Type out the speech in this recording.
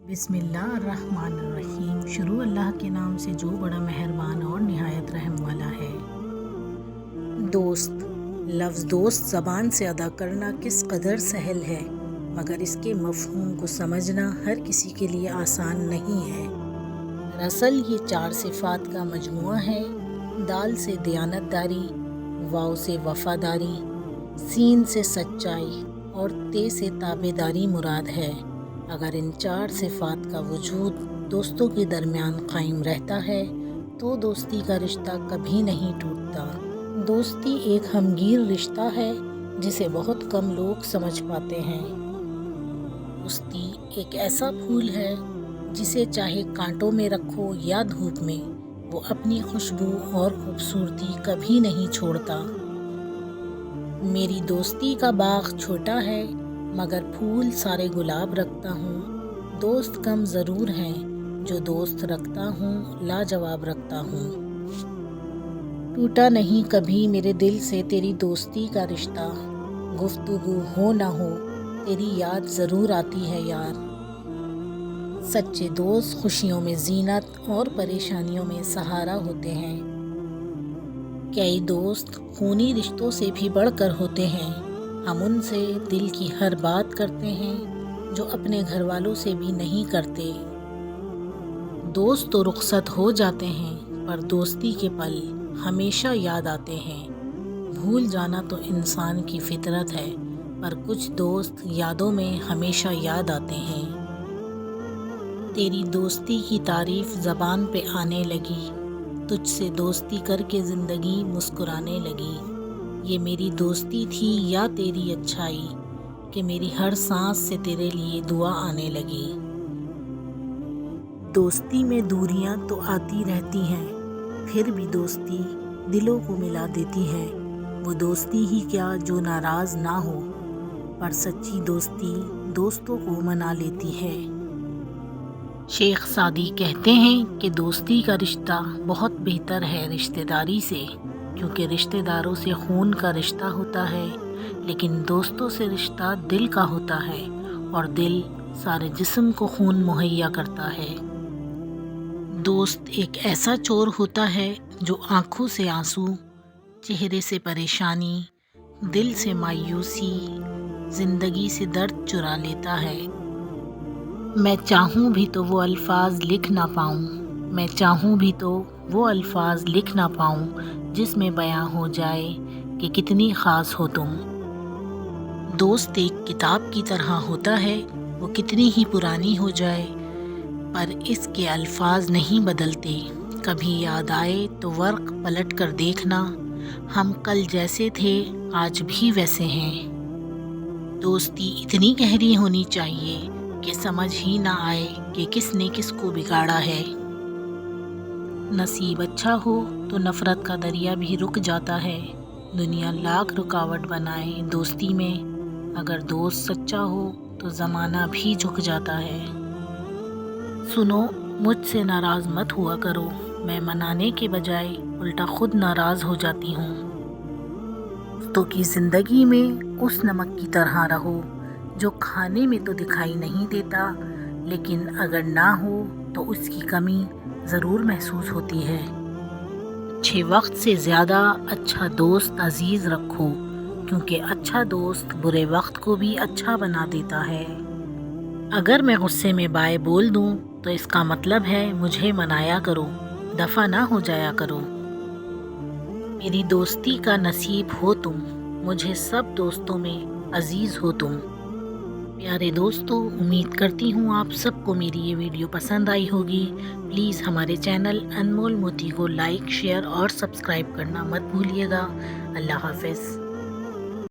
बिस्मिल्लाहिर्रहमानिर्रहीम। शुरू अल्लाह के नाम से जो बड़ा मेहरबान और निहायत रहम वाला है। दोस्त। लफ्ज़ दोस्त ज़बान से अदा करना किस कदर सहल है, मगर इसके मफ़हूम को समझना हर किसी के लिए आसान नहीं है। दरअसल ये 4 सिफ़ात का मजमुआ है। दाल से दयानतदारी, वाव से वफ़ादारी, सीन से सच्चाई और ते से ताबेदारी मुराद है। अगर इन 4 सिफ़ात का वजूद दोस्तों के दरमियान कायम रहता है तो दोस्ती का रिश्ता कभी नहीं टूटता। दोस्ती एक हमगीर रिश्ता है जिसे बहुत कम लोग समझ पाते हैं। दोस्ती एक ऐसा फूल है जिसे चाहे कांटों में रखो या धूप में, वो अपनी खुशबू और खूबसूरती कभी नहीं छोड़ता। मेरी दोस्ती का बाग छोटा है मगर फूल सारे गुलाब रखता हूँ। दोस्त कम ज़रूर हैं, जो दोस्त रखता हूँ लाजवाब रखता हूँ। टूटा नहीं कभी मेरे दिल से तेरी दोस्ती का रिश्ता, गुफ्तगू हो ना हो तेरी याद ज़रूर आती है यार। सच्चे दोस्त खुशियों में ज़ीनत और परेशानियों में सहारा होते हैं। कई दोस्त खूनी रिश्तों से भी बढ़कर होते हैं। हम उनसे दिल की हर बात करते हैं जो अपने घर वालों से भी नहीं करते। दोस्त तो रुखसत हो जाते हैं पर दोस्ती के पल हमेशा याद आते हैं। भूल जाना तो इंसान की फितरत है, पर कुछ दोस्त यादों में हमेशा याद आते हैं। तेरी दोस्ती की तारीफ ज़बान पे आने लगी, तुझसे दोस्ती करके ज़िंदगी मुस्कुराने लगी। ये मेरी दोस्ती थी या तेरी अच्छाई, कि मेरी हर सांस से तेरे लिए दुआ आने लगी। दोस्ती में दूरियां तो आती रहती हैं, फिर भी दोस्ती दिलों को मिला देती है। वो दोस्ती ही क्या जो नाराज़ ना हो, पर सच्ची दोस्ती दोस्तों को मना लेती है। शेख सादी कहते हैं कि दोस्ती का रिश्ता बहुत बेहतर है रिश्तेदारी से, क्योंकि रिश्तेदारों से खून का रिश्ता होता है, लेकिन दोस्तों से रिश्ता दिल का होता है और दिल सारे जिस्म को खून मुहैया करता है। दोस्त एक ऐसा चोर होता है जो आँखों से आंसू, चेहरे से परेशानी, दिल से मायूसी, ज़िंदगी से दर्द चुरा लेता है। मैं चाहूँ भी तो वो अल्फाज लिख ना पाऊँ, मैं चाहूँ भी तो वो अल्फाज लिख ना पाऊँ जिसमें बयां हो जाए कि कितनी ख़ास हो तुम। दोस्त एक किताब की तरह होता है, वो कितनी ही पुरानी हो जाए पर इसके अल्फाज नहीं बदलते। कभी याद आए तो वर्क पलट कर देखना, हम कल जैसे थे आज भी वैसे हैं। दोस्ती इतनी गहरी होनी चाहिए कि समझ ही ना आए कि किसने किसको बिगाड़ा है। नसीब अच्छा हो तो नफ़रत का दरिया भी रुक जाता है। दुनिया लाख रुकावट बनाए दोस्ती में, अगर दोस्त सच्चा हो तो ज़माना भी झुक जाता है। सुनो, मुझसे नाराज़ मत हुआ करो, मैं मनाने के बजाय उल्टा खुद नाराज़ हो जाती हूँ। दोस्तों की ज़िंदगी में उस नमक की तरह रहो जो खाने में तो दिखाई नहीं देता, लेकिन अगर ना हो तो उसकी कमी ज़रूर महसूस होती है। अच्छे वक्त से ज़्यादा अच्छा दोस्त अजीज़ रखो, क्योंकि अच्छा दोस्त बुरे वक्त को भी अच्छा बना देता है। अगर मैं गुस्से में बाय बोल दूं तो इसका मतलब है मुझे मनाया करो, दफ़ा ना हो जाया करो। मेरी दोस्ती का नसीब हो तुम, मुझे सब दोस्तों में अजीज़ हो तुम। प्यारे दोस्तों, उम्मीद करती हूँ आप सबको मेरी ये वीडियो पसंद आई होगी। प्लीज़ हमारे चैनल अनमोल मोती को लाइक, शेयर और सब्सक्राइब करना मत भूलिएगा। अल्लाह हाफ़िज़।